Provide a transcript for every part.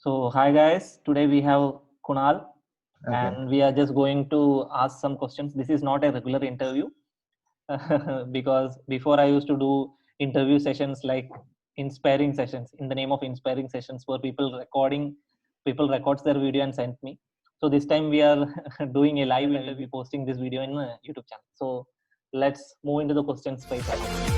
So, hi guys, today we have Kunal Okay. and we are just going to ask some questions. This is not a regular interview because before I used to do interview sessions like inspiring sessions in the name of inspiring sessions where people records their video and sent me. So this time we are doing a live interview, posting this video in a YouTube channel. So let's move into the questions straight away.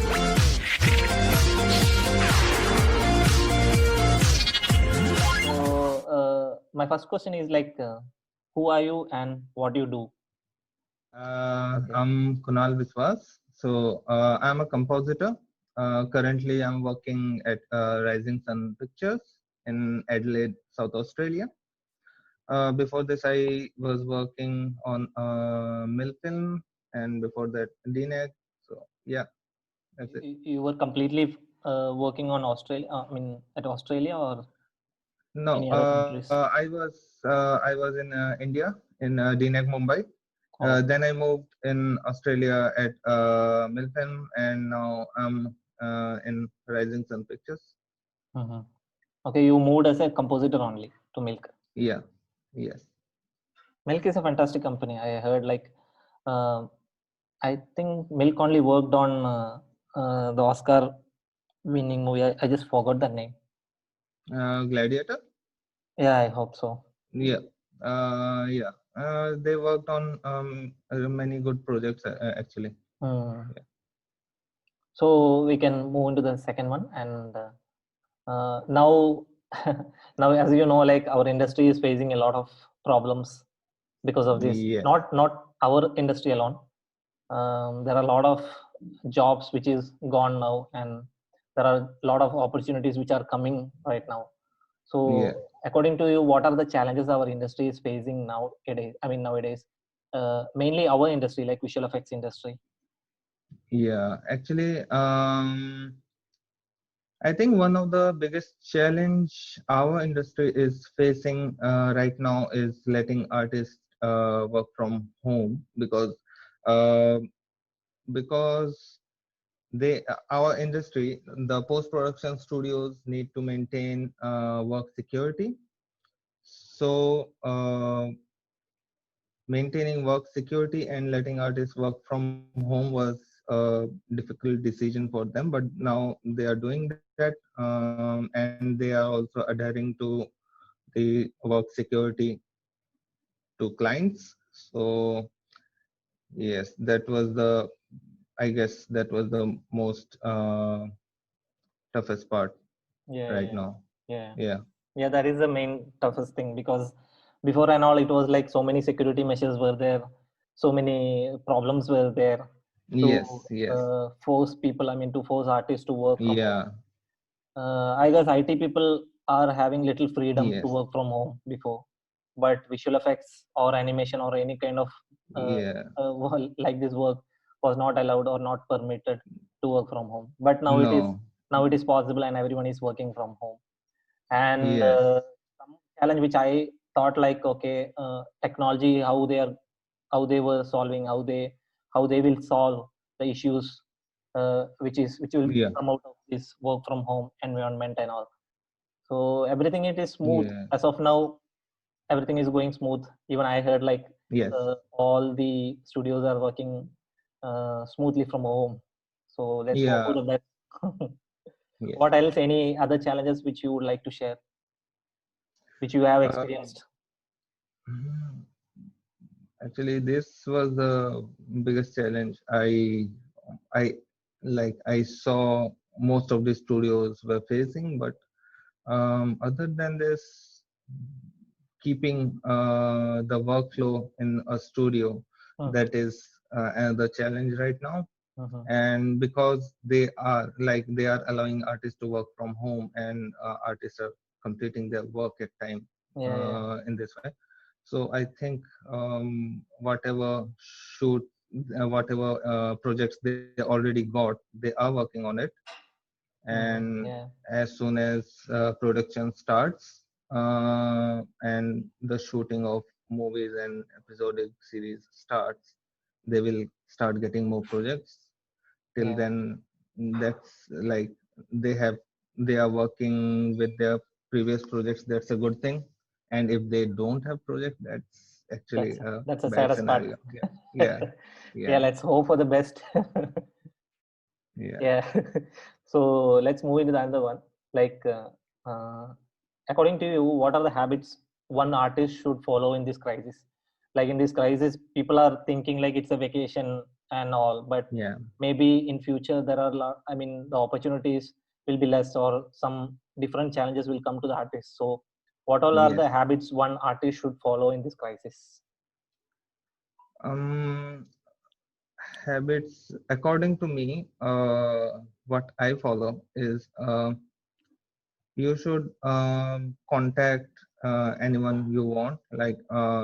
So my first question is like, who are you and what do you do? I'm Kunal Biswas. I'm a compositor. Currently, I'm working at Rising Sun Pictures in Adelaide, South Australia. Before this, I was working on Mill Film, and before that, DNEG. So yeah, that's it. You were completely working on Australia. I mean, at Australia or No, any other countries? I was in India in DNEG Mumbai. Oh, Then I moved in Australia at Milfilm, and now I'm in Rising Sun Pictures. mhm. Okay. You moved as a compositor only to Milk. Yeah, yes, Milk is a fantastic company. I heard like, uh, I think Milk only worked on the Oscar-winning movie. I just forgot the name. Gladiator. Yeah, I hope so. Yeah, yeah. They worked on many good projects actually. Hmm. Yeah. So we can move into the second one, and now, now as you know, like our industry is facing a lot of problems because of this. Yes, Not our industry alone. There are a lot of jobs which is gone now, and there are a lot of opportunities which are coming right now. yeah, So, according to you, what are the challenges our industry is facing nowadays? I mean, nowadays, mainly our industry, like visual effects industry. yeah. Actually, I think one of the biggest challenge our industry is facing right now is letting artists work from home uh, because our industry, the post production studios need to maintain work security. So maintaining work security and letting artists work from home was a difficult decision for them, but now they are doing that, and they are also adhering to the work security to clients. So yes, that was the, I guess that was the most toughest part Yeah, right yeah, now. yeah. Yeah. Yeah, that is the main toughest thing because before and all, it was like so many security measures were there, so many problems were there to Yes. Yes. force people, I mean, to force artists to work from home. Yeah. I guess IT people are having little freedom to Yes. work from home before, but visual effects or animation or any kind of Yeah. like this work was not allowed or not permitted to work from home. But No. now it is possible and everyone is working from home. And Yes. some challenge which I thought like, okay, technology, how they were solving, how they will solve the issues which will Yeah. come out of this work from home environment and all. So everything it is smooth Yeah. as of now. Everything is going smooth. Even I heard like Yes. all the studios are working smoothly from home. So let's hope for Yeah. the best. Yes. What else? Any other challenges which you would like to share, which you have Um, experienced? Actually, this was the biggest challenge. I I saw most of the studios were facing, but other than this, keeping the workflow in a studio, Hmm. that is another challenge right now. Mhm. And because they are allowing artists to work from home, and artists are completing their work at time Yeah, yeah, in this way. So I think shoot whatever projects they already got, they are working on it. mhm, And yeah, as soon as production starts, and the shooting of movies and episodic series starts, they will start getting more projects. Till yeah, then, that's like they have they are working with their previous projects, that's a good thing. And if they don't have project, that's actually that's a that's the bad saddest part. scenario. Yeah, yeah, Yeah, yeah, let's hope for the best. yeah, Yeah. So let's move into the other one. Like, according to you, what are the habits one artist should follow in this crisis? Like in this crisis, people are thinking like it's a vacation and all, but yeah, maybe in future there are lot. I mean, the opportunities will be less, or some different challenges will come to the artist. So, what all are the yes. habits one artist should follow in this crisis? Um, Habits, according to me, what I follow is you should contact anyone you want. Like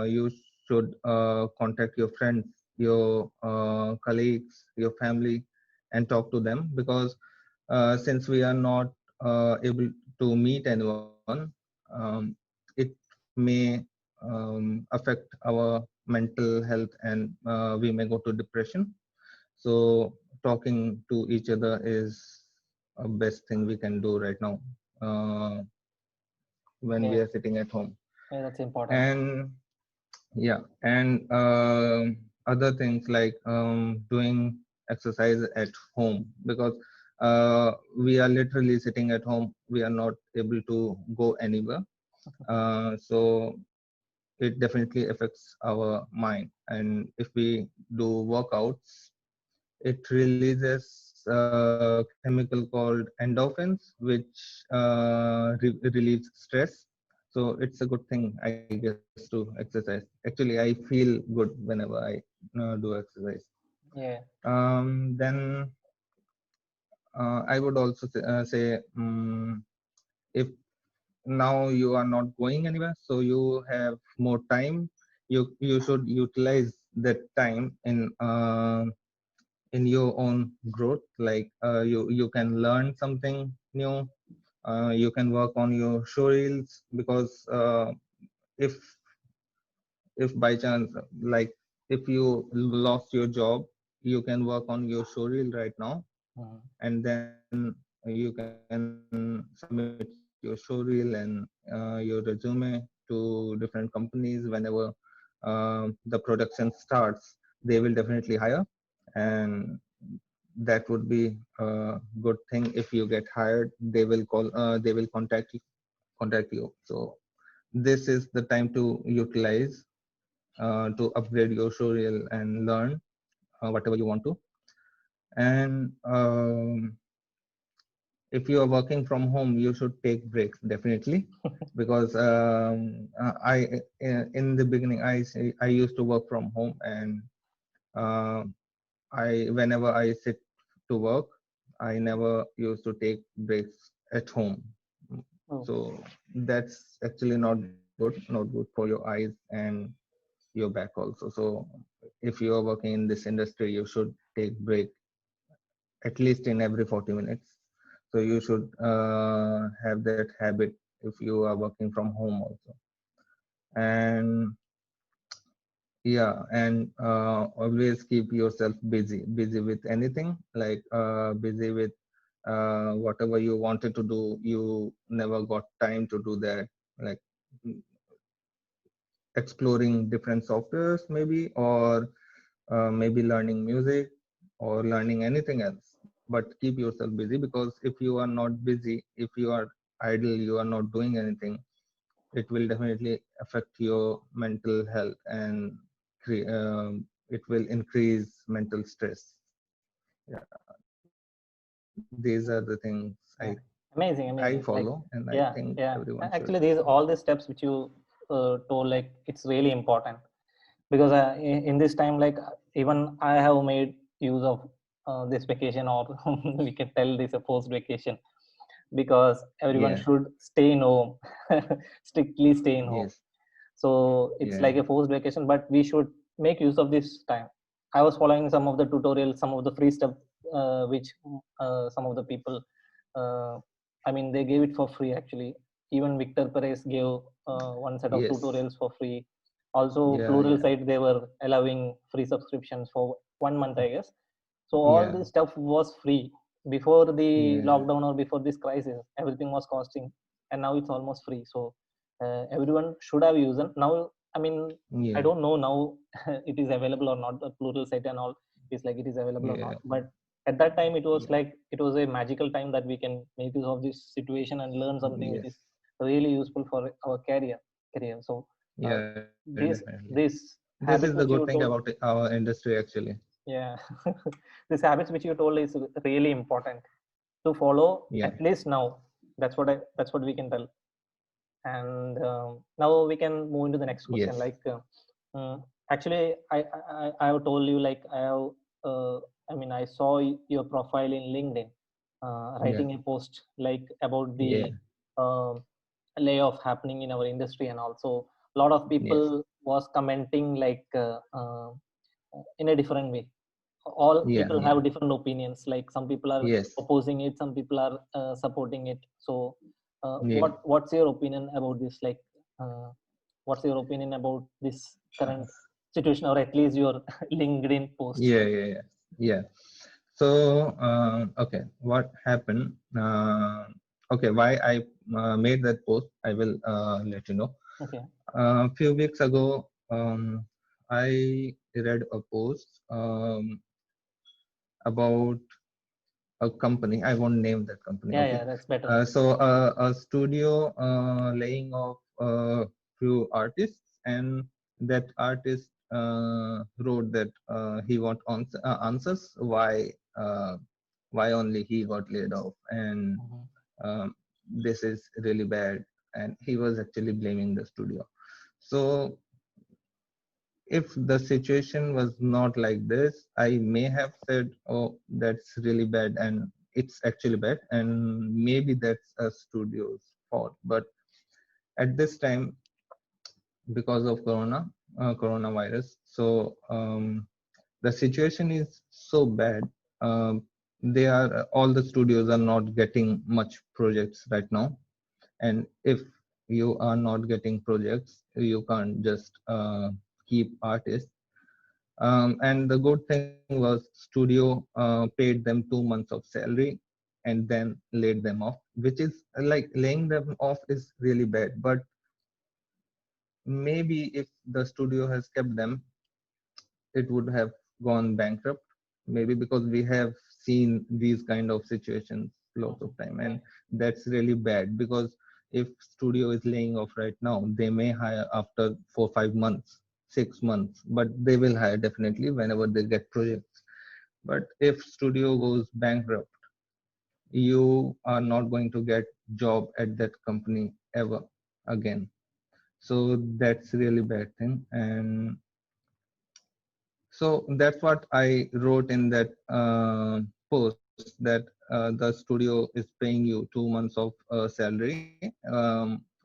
you should contact your friends, your colleagues, your family, and talk to them, because since we are not able to meet anyone, it may affect our mental health, and we may go to depression. So talking to each other is a best thing we can do right now, uh, when we Yeah, are sitting at home. yeah, that's important. And yeah, and other things like doing exercise at home, because we are literally sitting at home. We are not able to go anywhere. So it definitely affects our mind. And if we do workouts, it releases a chemical called endorphins, which relieves stress. So it's a good thing, I guess, to exercise. Actually, I feel good whenever I do exercise. Yeah. Then I would also say, if now you are not going anywhere, so you have more time. You should utilize that time in your own growth. Like you can learn something new. You can work on your show reels, because if if by chance, like, if you lost your job, you can work on your show reel right now, Mhm. and then you can submit your show reel and your resume to different companies. Whenever the production starts, they will definitely hire. And that would be a good thing. If you get hired, they will contact you. So this is the time to utilize, to upgrade your show reel and learn whatever you want to. And if you are working from home, you should take breaks, definitely, because in the beginning, I used to work from home. And uh, I whenever I sit to work, I never used to take breaks at home. Oh, So that's actually not good for your eyes and your back also. So if you are working in this industry, you should take break at least in every 40 minutes. So you should have that habit if you are working from home also. And yeah, and always keep yourself busy with anything, like busy with whatever you wanted to do, you never got time to do that. Like exploring different softwares, maybe, or maybe learning music, or learning anything else. But keep yourself busy, because if you are not busy, if you are idle, you are not doing anything, it will definitely affect your mental health, and it will increase mental stress. Yeah, these are the things yeah. I follow, Amazing, and I amazing. Like, think yeah, everyone should. yeah. Actually, these all the steps which you told, like, it's really important because in this time, like, even I have made use of this vacation, or we can tell this a post vacation, because everyone Yeah. should stay in home, strictly stay in home. Yes. So it's Yeah. like a forced vacation, but we should make use of this time. I was following some of the tutorials, some of the free stuff, which some of the people, uh, I mean, they gave it for free actually. Even Victor Perez gave one set of Yes. tutorials for free. Also, Yeah. Plural Yeah. Site, they were allowing free subscriptions for 1 month, I guess. So all Yeah. this stuff was free before the Yeah. lockdown or before this crisis. Everything was costing. and now it's almost free. So everyone should have used it. Now, I mean, I Yeah. don't know now it is available or not. The plural site and all is like it is available or not. Yeah. But at that time, it was Yeah. like it was a magical time that we can make use of this situation and learn something which is Yes. really useful for our career. So uh, Yeah, definitely. this This is the habits good which thing you about told, our industry, actually. yeah, this habits which you told is really important to follow Yeah. at least now. That's what we can tell. And now we can move into the next question. Yes. Like, actually, I have told you, like, uh, I mean, I saw your profile in LinkedIn, Yeah. writing a post like about Yeah. the uh, layoff happening in our industry, and also a lot of Yes. people was commenting like in a different way. All Yeah. people Yeah. have different opinions. Like some people are Yes. opposing it, some people are supporting it. So Yeah. what's your opinion about this? Like what's your opinion about this current situation, or at least your LinkedIn post? Yeah. Yeah. Yeah. Yeah. So, okay, what happened? Okay, why I made that post, I will let you know. Okay. A few weeks ago, I read a post about a company. I won't name that company. Yeah, Okay. yeah, that's better. A studio laying off a few artists, and that artist wrote that he want answers why only he got laid off, and Mhm. this is really bad, and he was actually blaming the studio. So if the situation was not like this, I may have said, oh, that's really bad, and it's actually bad, and maybe that's a studio's fault. But at this time, because of coronavirus, so the situation is so bad. They are all the studios are not getting much projects right now, and if you are not getting projects, you can't just keep artists. And the good thing was studio paid them 2 months of salary and then laid them off, which is like laying them off is really bad. But maybe if the studio has kept them, it would have gone bankrupt. Maybe because we have seen these kind of situations lots of Mhm. time, Yeah. and that's really bad because if studio is laying off right now, they may hire after 4 5 months, 6 months, but they will hire definitely whenever they get projects. But if studio goes bankrupt, you are not going to get job at that company ever again. So that's really bad thing. And so that's what I wrote in that post, that the studio is paying you 2 months of salary,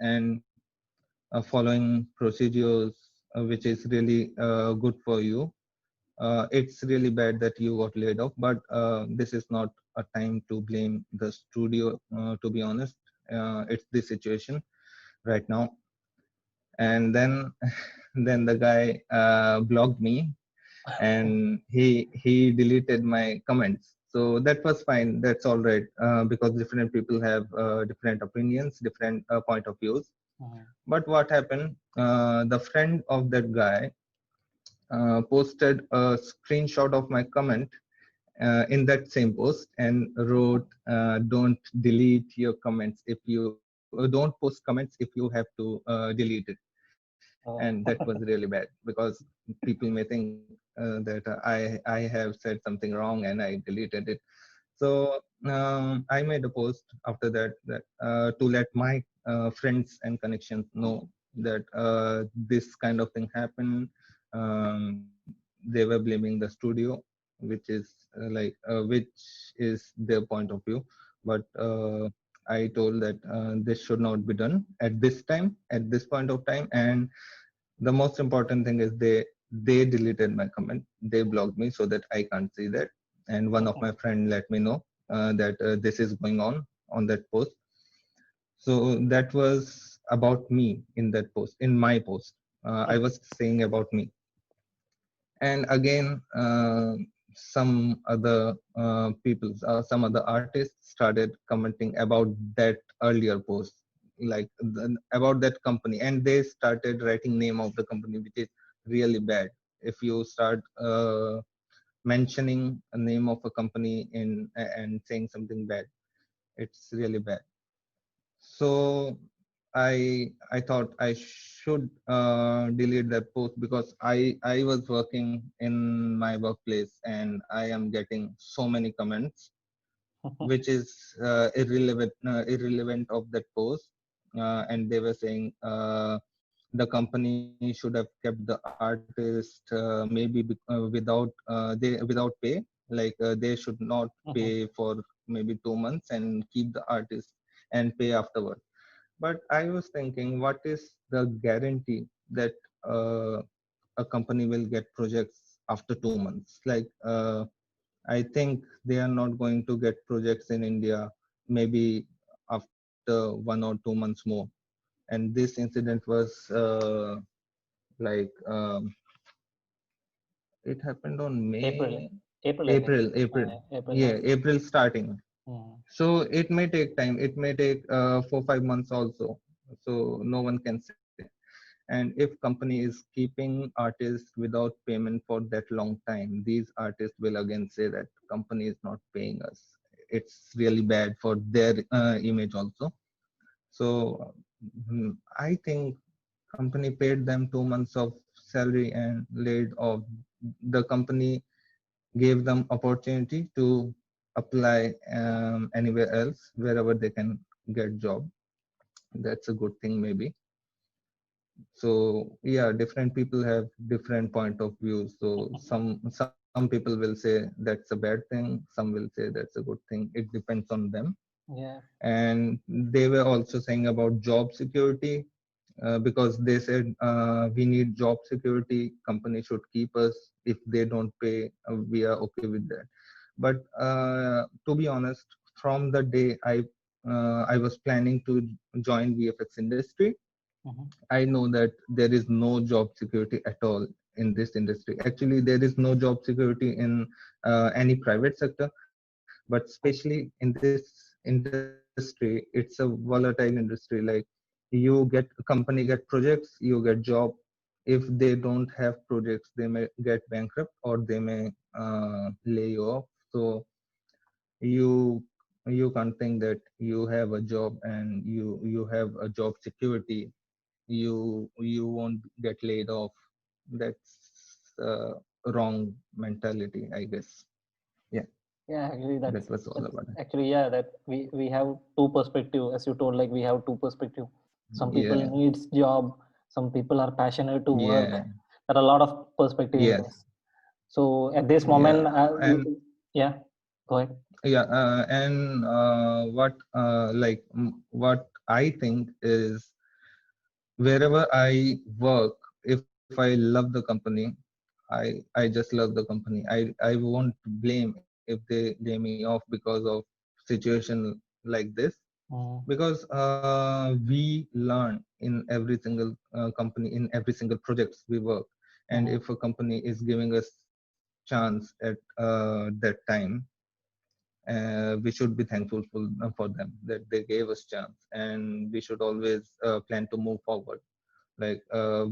and following procedures, which is really good for you. It's really bad that you got laid off, but this is not a time to blame the studio. To be honest, it's the situation right now. And then, then the guy blocked me, and he deleted my comments. So that was fine. That's all right, because different people have different opinions, different point of views. Mhm. But what happened? The friend of that guy posted a screenshot of my comment in that same post and wrote, "Don't delete your comments if you don't post comments if you have to delete it." And Oh. that was really bad because people may think that I have said something wrong and I deleted it. So I made a post after that, that to let my friends and connections know that this kind of thing happened. They were blaming the studio, which is which is their point of view. But I told that this should not be done at this time, at this point of time. And the most important thing is they deleted my comment, they blocked me so that I can't see that. And one of my friend let me know that this is going on that post. So that was about me in that post, in my post. I was saying about me. And again, some other people, some other artists started commenting about that earlier post. like about that company, and they started writing name of the company, which is really bad. If you start mentioning a name of a company in and saying something bad, it's really bad. So I thought I should delete that post, because I was working in my workplace and I am getting so many comments which is irrelevant of that post, and they were saying the company should have kept the artist maybe without pay, like they should not Mhm. pay for maybe 2 months and keep the artist and pay afterward. But I was thinking, what is the guarantee that uh, a company will get projects after 2 months? Like I think they are not going to get projects in India maybe after 1 or 2 months more. And this incident was like it happened on April, May, April, I think. April, April yeah, 19. April starting. Mm. So it may take time. It may take 4 5 months also. So no one can say. And if company is keeping artists without payment for that long time, these artists will again say that company is not paying us. It's really bad for their image also. So I think company paid them 2 months of salary and laid off. The company gave them opportunity to apply anywhere else wherever they can get job. That's a good thing maybe. So yeah, different people have different point of view. So some people will say that's a bad thing, some will say that's a good thing. It depends on them. Yeah. And they were also saying about job security, because they said we need job security, company should keep us. If they don't pay, we are okay with that. But to be honest, from the day I was planning to join VFX industry, Mhm. I know that there is no job security at all in this industry. Actually, there is no job security in any private sector, but especially in this industry, it's a volatile industry. Like company get projects, you get job. If they don't have projects, they may get bankrupt or they may lay you off. So you you can't think that you have a job and you have a job security, you won't get laid off. That's wrong mentality, I guess. Yeah, Yeah, actually, that was all that's about it. actually, yeah, that we have two perspective, as you told, like we have two perspective. Some people Yeah, needs job, some people are passionate to work. yeah, There are a lot of perspective in yes, this. So at this yeah, moment, and yeah, go ahead. yeah, and what what I think is, wherever I work, if I love the company, I just love the company. I won't blame if they lay me off because of situation like this, Mm, because we learn in every single company, in every single projects we work. And mhm. if a company is giving us chance at that time, we should be thankful for them that they gave us chance, and we should always plan to move forward. Like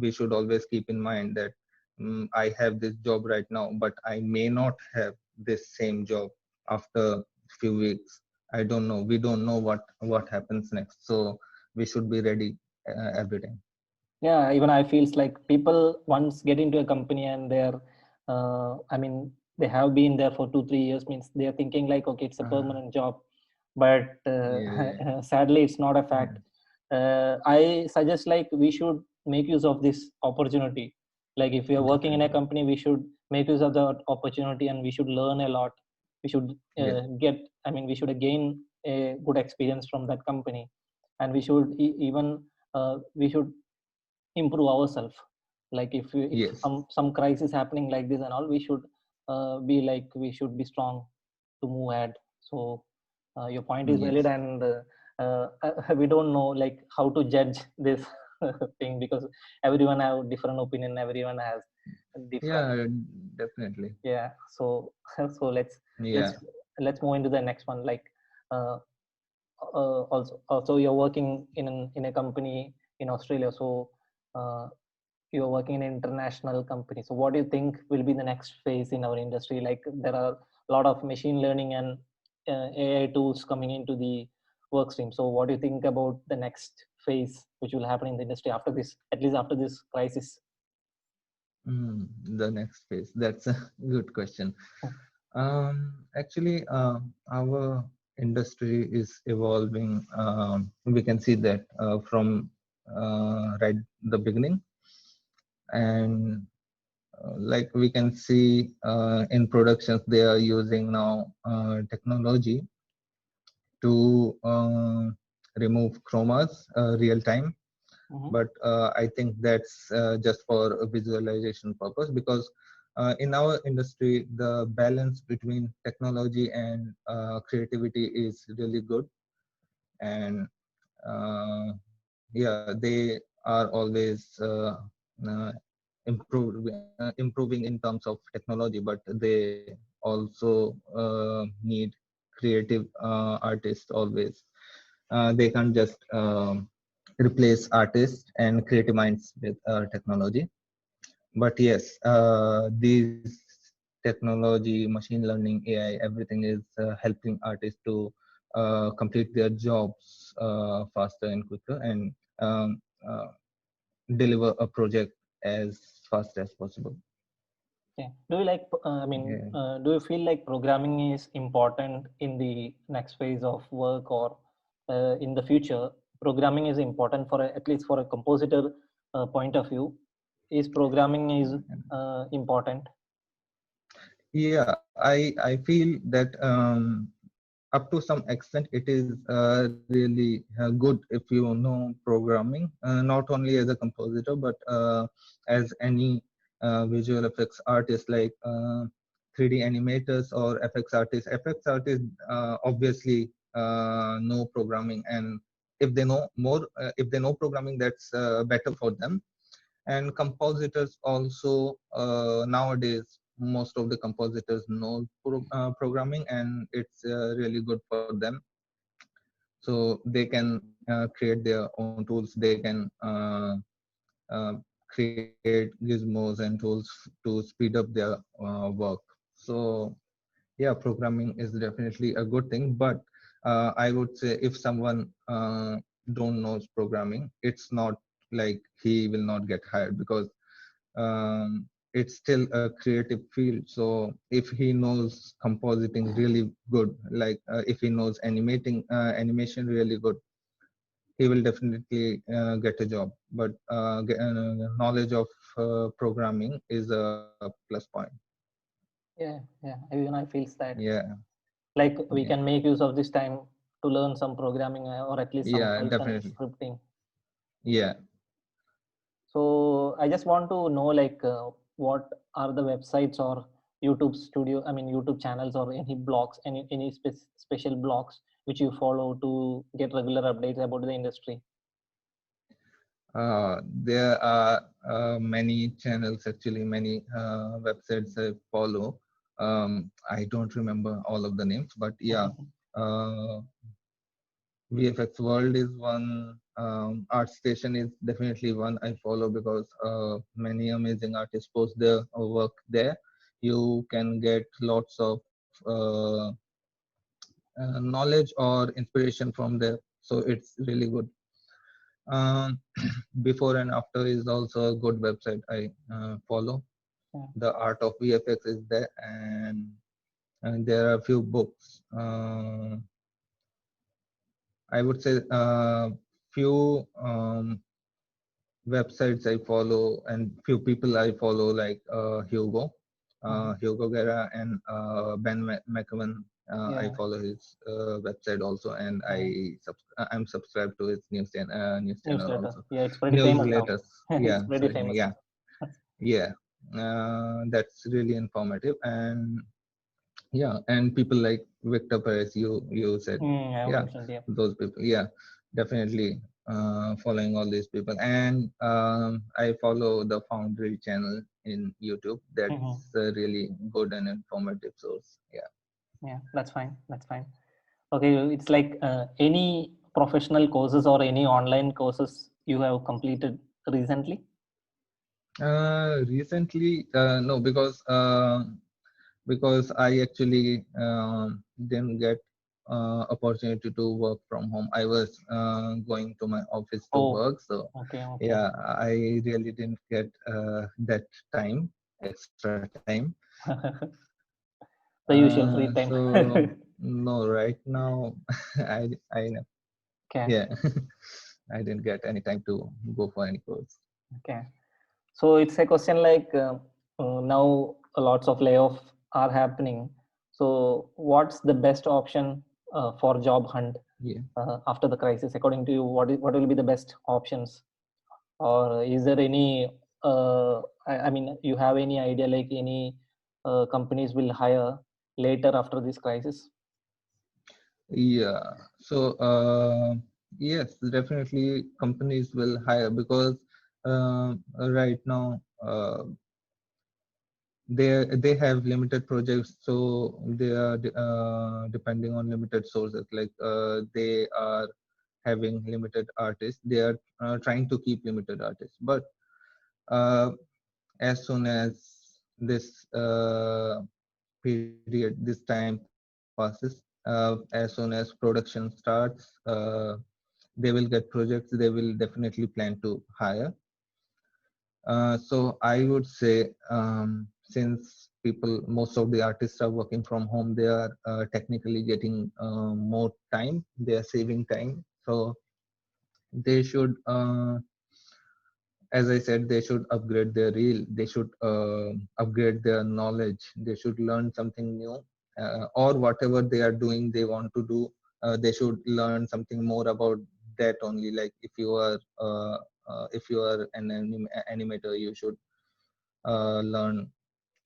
we should always keep in mind that I have this job right now, but I may not have this same job after few weeks. I don't know, we don't know what happens next. So we should be ready every time. Yeah, even I feels like people once get into a company and they're I mean they have been there for 2 3 years, means they are thinking like, okay, it's a uh, permanent job. But yeah, sadly it's not a yeah, fact. I suggest like we should make use of this opportunity. Like if we are working in a definitely. company, we should make use of the opportunity and we should learn a lot. We should Yeah, get, I mean we should gain a good experience from that company. And we should even we should improve ourselves. Like if yes, some crisis happening like this and all, we should be like, we should be strong to move ahead. So your point is valid. yes, And we don't know like how to judge this thing, because everyone have different opinion, everyone has different. yeah, definitely. Yeah. So so let's Yeah, let's let's move into the next one. Like uh, also you're working in a company in Australia, so uh, you're working in an international company. So what do you think will be the next phase in our industry? Like there are a lot of machine learning and AI tools coming into the work stream. So what do you think about the next phase which will happen in the industry after this, at least after this crisis? The next phase. That's a good question. Actually, our industry is evolving. We can see that from right the beginning, and like we can see in productions, they are using now technology to remove chromas real time. Mm-hmm. But I think that's just for a visualization purpose, because in our industry the balance between technology and creativity is really good. And yeah, they are always improving in terms of technology, but they also need creative artists always. They can't just replace artists and creative minds with technology. But yes, these technology, machine learning, AI, everything is helping artists to complete their jobs faster and quicker, and um, uh, deliver a project as fast as possible. Yeah. Do you like, Yeah. do you feel like programming is important in the next phase of work, or in the future? Programming is important for at least for a compositor point of view. Is programming is important? Yeah, I feel that up to some extent it is really good if you know programming, not only as a compositor but as any visual effects artist, like 3D animators or FX artists. FX artists obviously know programming, and if they know more, if they know programming, that's better for them. And compositors also, nowadays most of the compositors know programming, and it's really good for them. So they can create their own tools. They can create gizmos and tools to speed up their work. So yeah, programming is definitely a good thing, but I would say if someone don't knows programming, it's not like he will not get hired, because it's still a creative field. So if he knows compositing really good, like if he knows animation really good, he will definitely get a job. But knowledge of programming is a plus point. Yeah, yeah. Even I feels that Yeah, like we yeah, can make use of this time to learn some programming, or at least some yeah, Python definitely. scripting. Yeah. So I just want to know like what are the websites or YouTube studio, YouTube channels or any blogs, any special blogs which you follow to get regular updates about the industry. There are many channels, actually, many websites I follow. I don't remember all of the names, but yeah, uh, VFX World is one. Art Station is definitely one I follow, because many amazing artists post their work there. You can get lots of knowledge or inspiration from there. So it's really good. Um, Before and After is also a good website I follow. Yeah, The Art of VFX is there, and there are a few books. I would say few websites I follow, and few people I follow, like mhm. Hugo Guerra, and Ben McEwen. I Yeah, follow his website also, and yeah. I'm subscribed to his news channel Newsletter. also. Yeah, it's pretty famous now. Newsletters, It's yeah. So pretty famous yeah, now. yeah. That's really informative, and yeah, and people like Victor Perez, you said, I yeah, mentioned, yeah. those people, yeah, definitely following all these people. And I follow the Foundry channel in YouTube. Mhm. That's a really good and informative source. Yeah. Yeah, that's fine. That's fine. Okay, it's like any professional courses or any online courses you have completed recently? Recently, no, because I actually didn't get opportunity to work from home. I was going to my office to Oh, work, so okay, okay. yeah, I really didn't get that time, extra time. The usual free time. So no, right now I Okay, yeah, I didn't get any time to go for any course. okay. So it's a question like now lots of layoff are happening. So what's the best option for job hunt Yeah. after the crisis? According to you, what will be the best options? Or is there any? I mean, you have any idea like any companies will hire later after this crisis? Yeah. So, yes, definitely companies will hire because right now they have limited projects, so they are depending on limited sources. Like they are having limited artists. They are trying to keep limited artists, but uh, as soon as this period, this time passes, as soon as production starts, they will get projects. They will definitely plan to hire. So I would say, since most of the artists are working from home, they are technically getting more time. They are saving time. So they should, as I said, they should upgrade their reel. They should upgrade their knowledge. They should learn something new, or whatever they are doing, they want to do. They should learn something more about that only. Like if you are an animator, you should learn.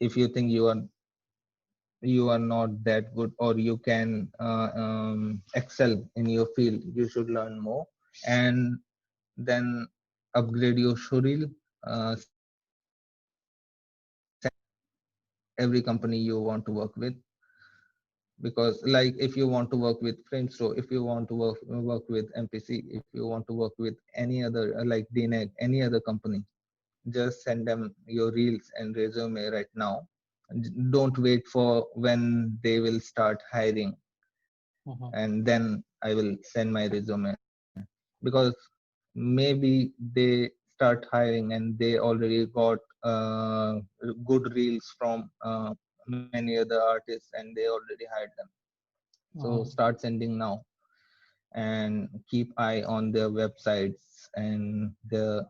If you think you are not that good, or you can excel in your field, you should learn more, and then upgrade your showreel. Send your reels every company you want to work with, because like if you want to work with Framestore, if you want to work with MPC, if you want to work with any other like DNEG, any other company, just send them your reels and resume right now. Don't wait for when they will start hiring, Mhm. and then I will send my resume, because maybe they start hiring and they already got good reels from many other artists and they already hired them. So Mhm. start sending now, and keep eye on their websites and their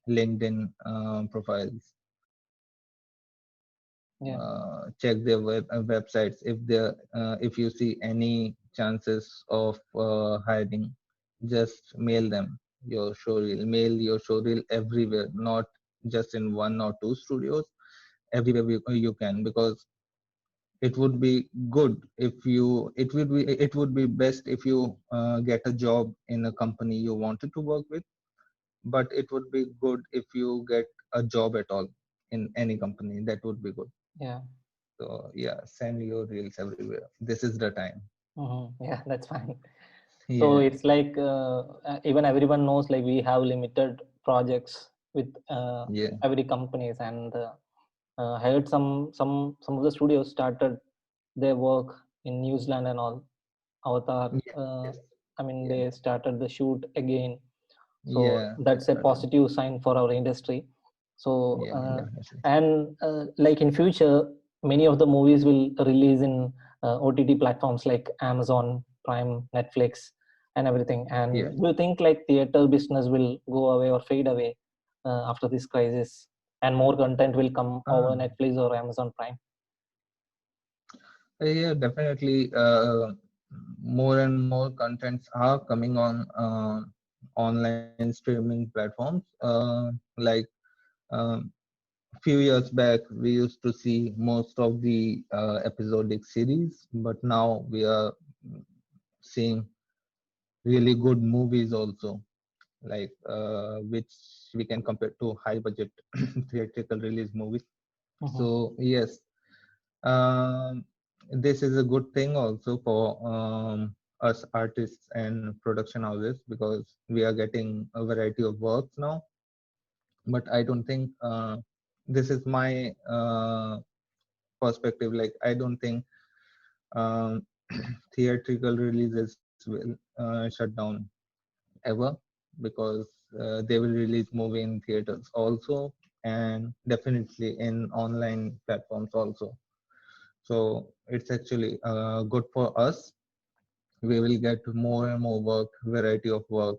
LinkedIn profiles. Yeah. Check their websites. If you see any chances of hiring, just mail them your showreel. Mail your showreel everywhere, not just in one or two studios. Everywhere you can, because it would be good if you it would be best if you get a job in a company you wanted to work with, but it would be good if you get a job at all in any company. That would be good. Yeah. So yeah, send your reels everywhere. This is the time. Yeah, that's fine. So Yeah, it's like even everyone knows like we have limited projects with yeah, every companies, and I heard some of the studios started their work in New Zealand and all. Avatar. yes, I mean, yeah, they started the shoot again, so yeah. They that's a started. positive sign for our industry. So Yeah, definitely. and like in future, many of the movies will release in OTT platforms like Amazon Prime, Netflix, and everything. Yeah. And do you think like theater business will go away or fade away after this crisis, and more content will come over Ah, Netflix or Amazon Prime? yeah, definitely. More and more contents are coming on online streaming platforms. Like um, few years back, we used to see most of the episodic series, but now we are seeing really good movies also, like which we can compare to high budget theatrical release movies. Mhm. So yes, um, this is a good thing also for us artists and production houses, because we are getting a variety of works now. But I don't think this is my perspective. Like, I don't think um, theatrical releases will shut down ever, because they will release movie in theaters also, and definitely in online platforms also. So it's actually good for us. We will get more and more work, variety of work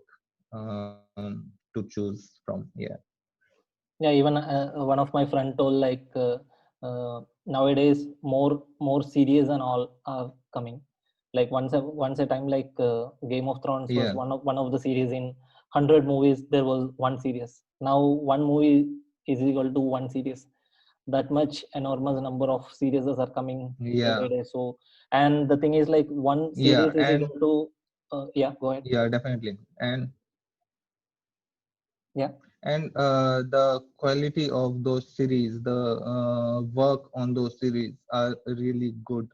to choose from. Yeah. Yeah, even one of my friend told like nowadays more series and all are coming. Like once a time, like Game of Thrones was Yeah. one of the series. In 100 movies there was one series. Now one movie is equal to one series. That much enormous number of series are coming day Yeah. by day. So, and the thing is like one Yeah. series is And equal to yeah, go ahead. yeah, definitely. Yeah. And the quality of those series, the work on those series are really good,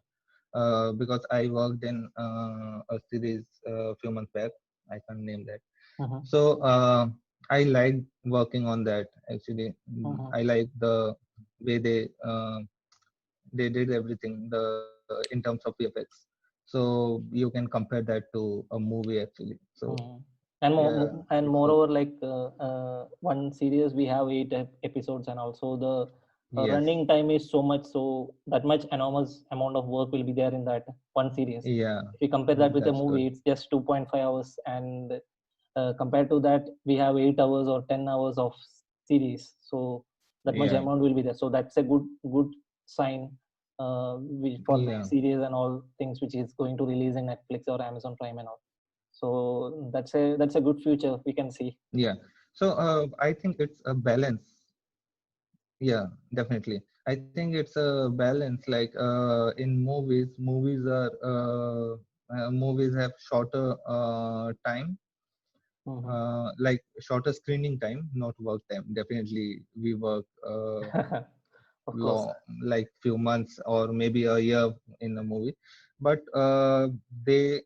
because I worked in a series a few months back. I can't name that. Mm-hmm. So I like working on that actually. Mm-hmm. I like the way they did everything the in terms of VFX. So you can compare that to a movie actually. So Mm. And yeah, and it's good. moreover, like one series we have eight episodes, and also the Yes. running time is so much. So that much enormous amount of work will be there in that one series. Yeah, If you compare that with a that's good. movie, it's just 2.5 hours, and compared to that, we have 8 hours or 10 hours of series. So that much Yeah, amount will be there. So that's a good sign for the yeah, series and all things which is going to release in Netflix or Amazon Prime and all. So that's a good future we can see. yeah. So I think it's a balance. Yeah, definitely. I think it's a balance. Like in movies have shorter time, Hmm. like shorter screening time, not work time. Definitely, we work Of course. long, like few months or maybe a year in a movie, but they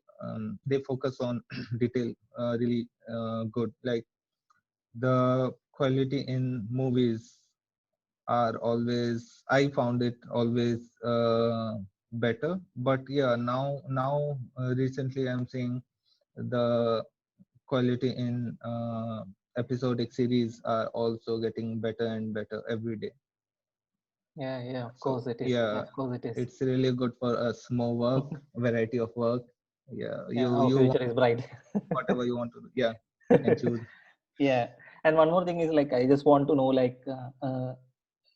focus on detail really good. Like the quality in movies are always, I found it always better. But yeah, now recently I'm seeing the quality in episodic series are also getting better and better every day. Yeah, yeah, of So course it is. yeah, Of course it is. it's really good for us. More work, variety of work. Yeah, Yeah, you our you future want is bright. whatever you want to do. Yeah, and choose. Yeah, and one more thing is like I just want to know like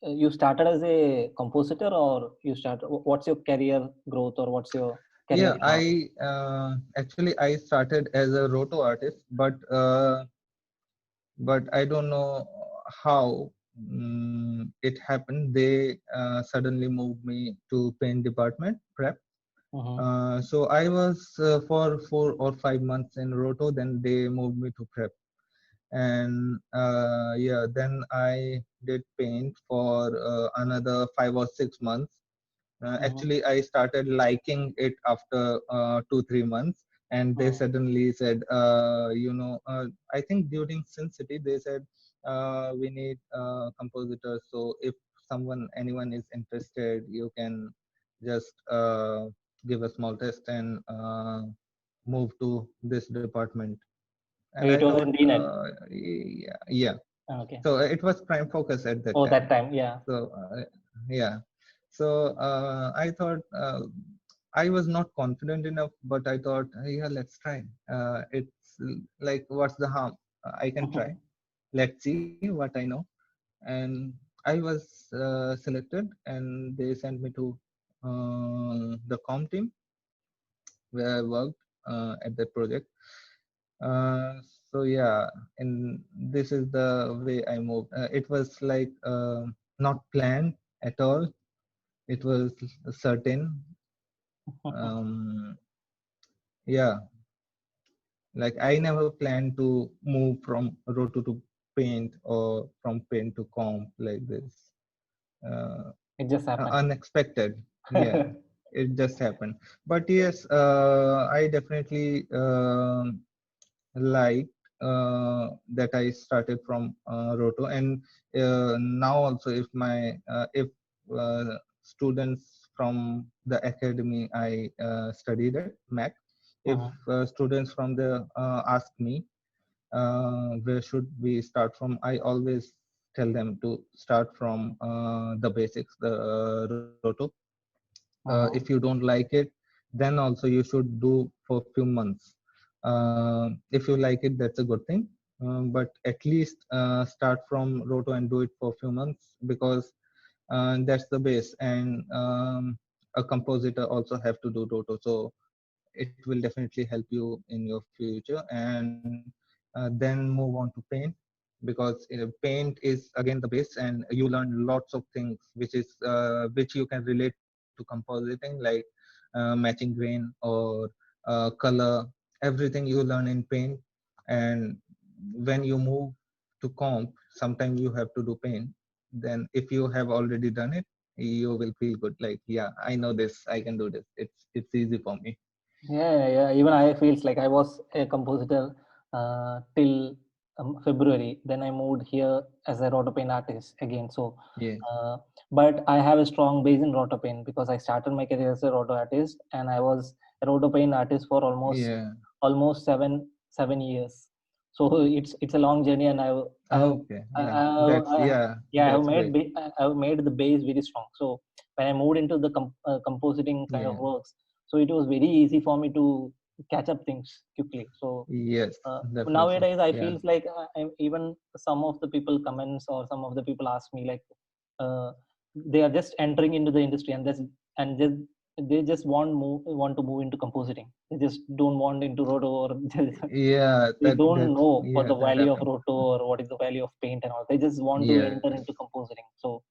you started as a compositor, or you started, what's your career growth, or what's your career Yeah, path? I actually I started as a roto artist, but I don't know how it happened. They suddenly moved me to paint department prep. Mm-hmm. So I was for 4 or 5 months in roto. Then they moved me to prep, and yeah, then I did paint for another 5 or 6 months. Mm-hmm. Actually, I started liking it after 2 3 months, and they Mm. suddenly said, I think during Sin City they said we need compositors. So if anyone is interested, you can just give a small test and move to this department. And I It was thought, in DNET. yeah, yeah. Okay. So it was prime focus at that Oh, that time. time, yeah. So yeah, so I thought I was not confident enough, but I thought, yeah, let's try. It's like, what's the harm? I can try. Let's see what I know. And I was selected, and they sent me to the com team where I worked at that project. Uh, so yeah, and this is the way I moved. It was like not planned at all. It was certain. Um, yeah, like I never planned to move from roto to paint or from paint to comp like this. Uh, It just happened. Unexpected. Yeah, it just happened. But yes, I definitely like that I started from Roto, and now also if students from the academy I studied at Mac, if Mhm, students from the ask me where should we start from, I always tell them to start from the basics, the Roto. If you mhm, don't like it, then also you should do for few months. If you like it, that's a good thing. But at least start from Roto and do it for few months, because that's the base. And a compositor also have to do Roto, so it will definitely help you in your future. And then move on to paint, because paint is again the base, and you learn lots of things which you can relate to compositing, like matching grain or color, everything you learn in paint. And when you move to comp, sometimes you have to do paint. Then if you have already done it, you will feel good, like, yeah, I know this, I can do this, it's easy for me. yeah. Even I feels like I was a compositor till February. Then I moved here as a rotopaint artist again. So, Yeah, uh, but I have a strong base in rotopaint because I started my career as a roto artist, and I was a rotopaint artist for yeah. almost seven years. So it's a long journey, and I have Okay, I, yeah, I, that's, I, yeah, yeah, that's great. I have made the base very strong. So when I moved into the compositing kind of Yeah, works, so it was very easy for me to catch up things quickly. So yes, definitely. nowadays I Yeah, feels like even some of the people comments or some of the people ask me like uh, they are just entering into the industry and just they just want to move into compositing. They just don't want into roto or yeah, they don't know what yeah, the that value of happens. roto or what is the value of paint and all. They just want to Yes, enter into compositing. So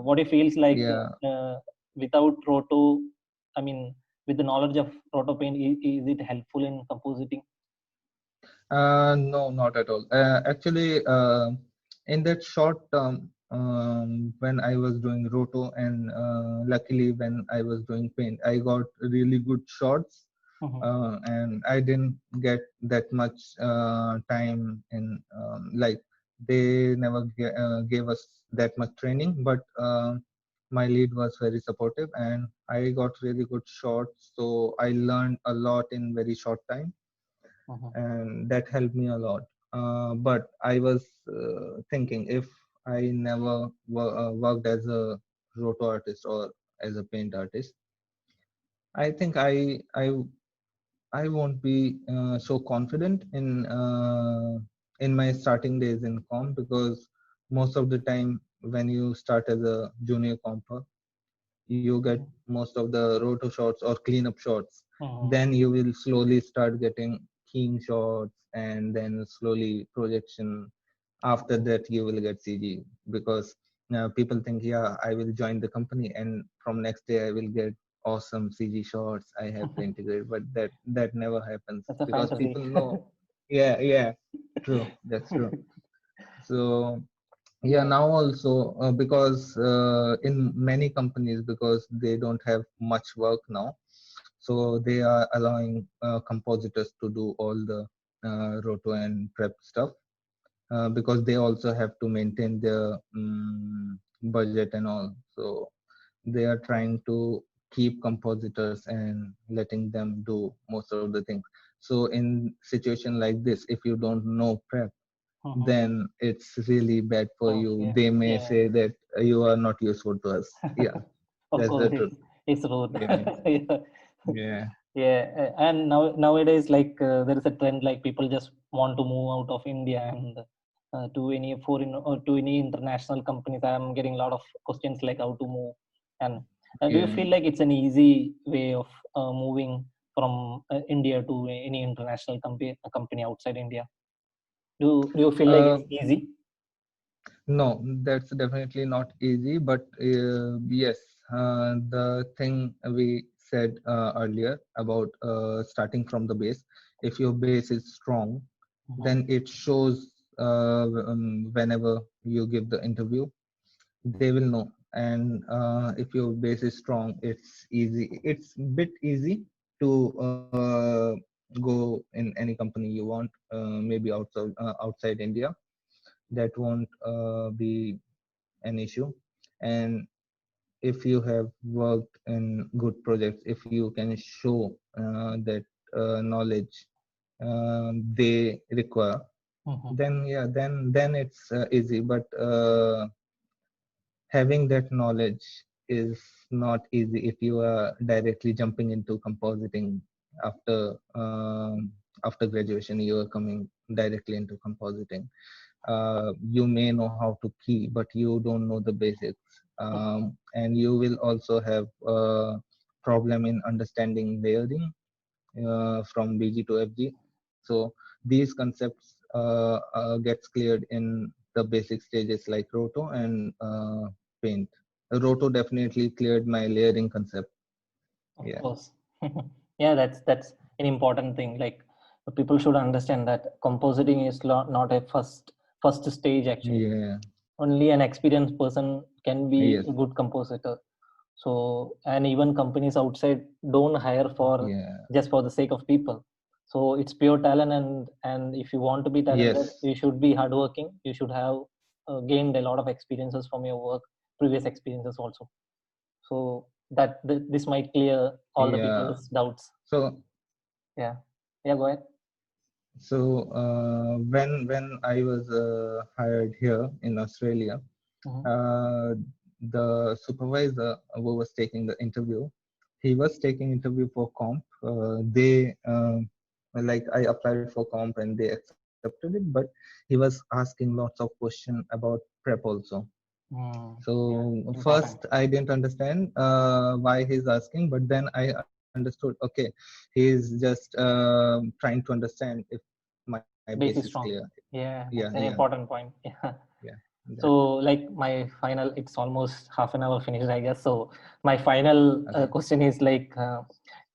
what it feels like yeah. without roto, I mean, with the knowledge of roto paint, is it helpful in compositing? No, not at all. Actually, in that short term, when I was doing roto, and luckily when I was doing paint, I got really good shots, Mhm, and I didn't get that much time in, like, they never gave us that much training, but my lead was very supportive, and I got really good shots, so I learned a lot in very short time, mhm, and that helped me a lot. But I was thinking, if I never worked as a roto artist or as a paint artist, I think I won't be so confident in my starting days in comp, because most of the time when you start as a junior comper, you get mhm, most of the roto shots or cleanup shots. mhm, Then you will slowly start getting keen shots, and then slowly projection. After that, you will get CG, because people think, yeah, I will join the company, and from next day I will get awesome CG shots. I have to mhm. integrate, but that never happens, That's a because fantasy. people know. Yeah, yeah, true. That's true. So yeah, Yeah. now also because in many companies, because they don't have much work now, so they are allowing compositors to do all the roto and prep stuff, because they also have to maintain their budget and all. So they are trying to keep compositors and letting them do most of the things. So in situation like this, if you don't know prep, Mhm. then it's really bad for you. Okay. They may Yeah. say that you are not useful to us. Yeah, Of that's the course, truth. it's rude. Yeah, Yeah. yeah, Yeah, and nowadays, like there is a trend like people just want to move out of India and to any foreign or to any international companies. I am getting a lot of questions like how to move. And do you yeah. feel like it's an easy way of moving from India to any international company outside India? Do you feel like Uh, it's easy? no, that's definitely not easy, but yes, the thing we said earlier about starting from the base, if your base is strong, Mhm, then it shows whenever you give the interview, they will know. And if your base is strong, it's easy. It's bit easy to go in any company you want, maybe outside India. That won't be an issue. And if you have worked in good projects, if you can show that knowledge they require, Mhm. then yeah, then it's easy. But having that knowledge is not easy if you are directly jumping into compositing after after graduation. You are coming directly into compositing. You may know how to key, but you don't know the basics, and you will also have a problem in understanding layering from BG to FG. So these concepts gets cleared in the basic stages like roto and paint. Roto definitely cleared my layering concept. Of Yeah, course. Yeah, that's an important thing. Like people should understand that compositing is not a first stage actually. yeah, Only an experienced person can be yes, a good compositor. So, and even companies outside don't hire for yeah, just for the sake of people. So it's pure talent, and if you want to be talented, yes, you should be hardworking. You should have gained a lot of experiences from your work, previous experiences also. So that this might clear all the yeah. people's doubts. So Yeah, yeah, go ahead. when I was hired here in Australia, Mhm. uh, the supervisor who was taking the interview, he was taking interview for comp. They like I applied for comp and they accepted it, but he was asking lots of questions about prep also. Yeah, So important. first I didn't understand why he's asking, but then I understood. Okay, he's just trying to understand if my base is Base is clear. strong. Yeah, Yeah, yeah, that's an important point. Yeah. yeah. That So, like my final, it's almost half an hour finished, I guess. So, my final okay. question is like,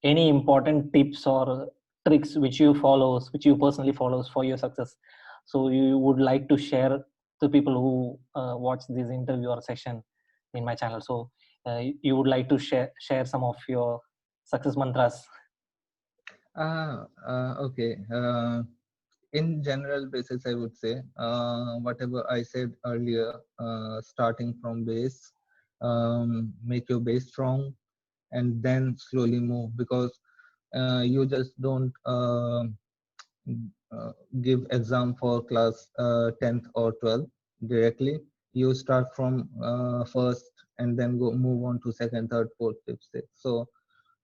any important tips or tricks which you personally follows for your success. So, you would like to share to people who watch this interview or session in my channel. So, you would like to share some of your success mantras. Okay. In general basis, I would say whatever I said earlier, starting from base, make your base strong, and then slowly move, because you just don't give exam for class 10th or 12th directly. You start from first and then go move on to second, third, fourth, fifth, sixth. So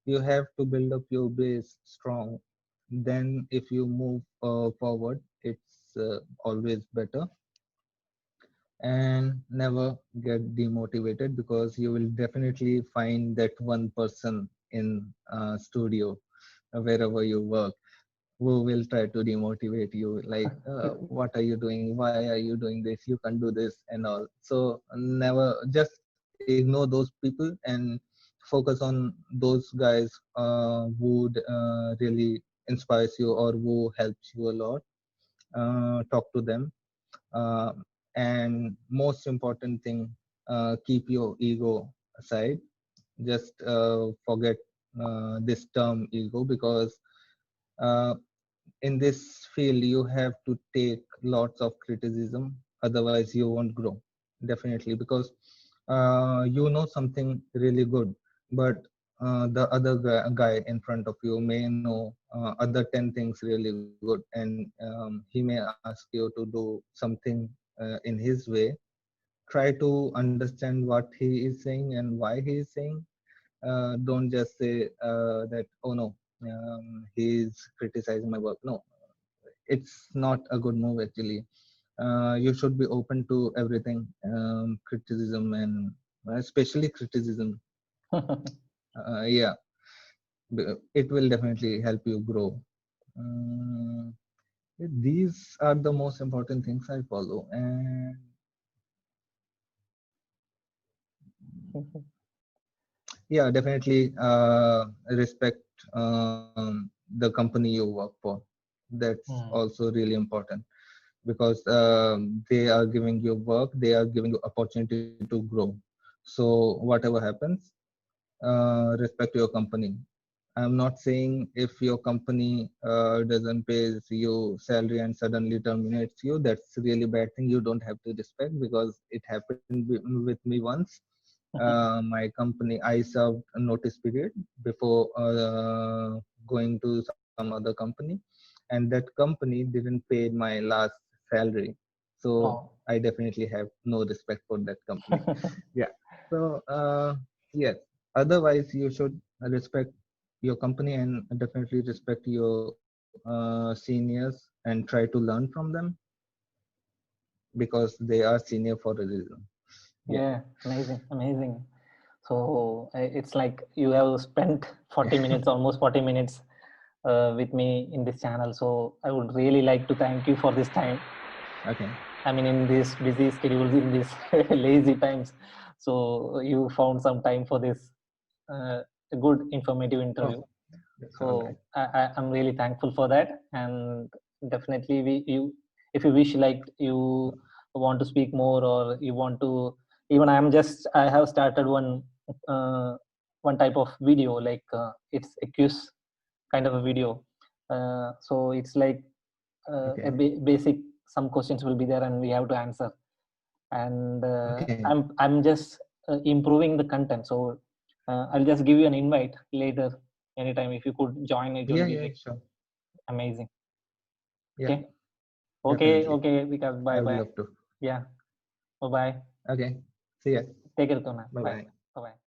you have to build up your base strong. Then if you move forward, it's always better. And never get demotivated, because you will definitely find that one person in studio wherever you work who will try to demotivate you, like what are you doing, why are you doing this, you can't do this and all. So never, just ignore those people and focus on those guys who really inspires you or who helps you a lot. Talk to them, uh, and most important thing, keep your ego aside. Just forget this term ego, because uh, in this field you have to take lots of criticism, otherwise you won't grow. Definitely, because you know something really good, but the other guy in front of you may know other 10 things really good, and he may ask you to do something in his way. Try to understand what he is saying and why he is saying. Don't just say that, oh no, he's criticizing my work. No, it's not a good move actually. You should be open to everything, criticism, and especially criticism. Yeah, it will definitely help you grow. Um, these are the most important things I follow. And yeah, definitely respect the company you work for. That's Hmm. also really important, because they are giving you work, they are giving you opportunity to grow. So whatever happens, respect your company. I'm not saying if your company doesn't pay you salary and suddenly terminates you, that's a really bad thing. You don't have to respect, because it happened with me once. My company, I served a notice period before going to some other company, and that company didn't pay my last salary. So Oh. I definitely have no respect for that company. Yeah. So yes. Otherwise, you should respect your company and definitely respect your seniors and try to learn from them, because they are senior for a reason. Yeah. Yeah, amazing, amazing. So it's like you have spent 40 minutes, almost 40 minutes with me in this channel. So I would really like to thank you for this time. Okay. I mean, in this busy schedules, in this lazy times. So you found some time for this a good informative interview. Oh, that's all right. So I'm really thankful for that. And definitely if you wish, like you want to speak more, or you want to, even I have started uh, one type of video, like it's a quiz kind of a video. So it's like Okay. basic, some questions will be there and we have to answer. And Okay. I'm just improving the content. So I'll just give you an invite later, anytime. If you could join, it will Yeah, be yeah, like sure. amazing. Yeah, Okay. Okay, definitely. okay, because I bye would bye. love to. Yeah, bye bye. Okay. See ya. Take care, Kunal. Bye Bye. bye. Bye bye.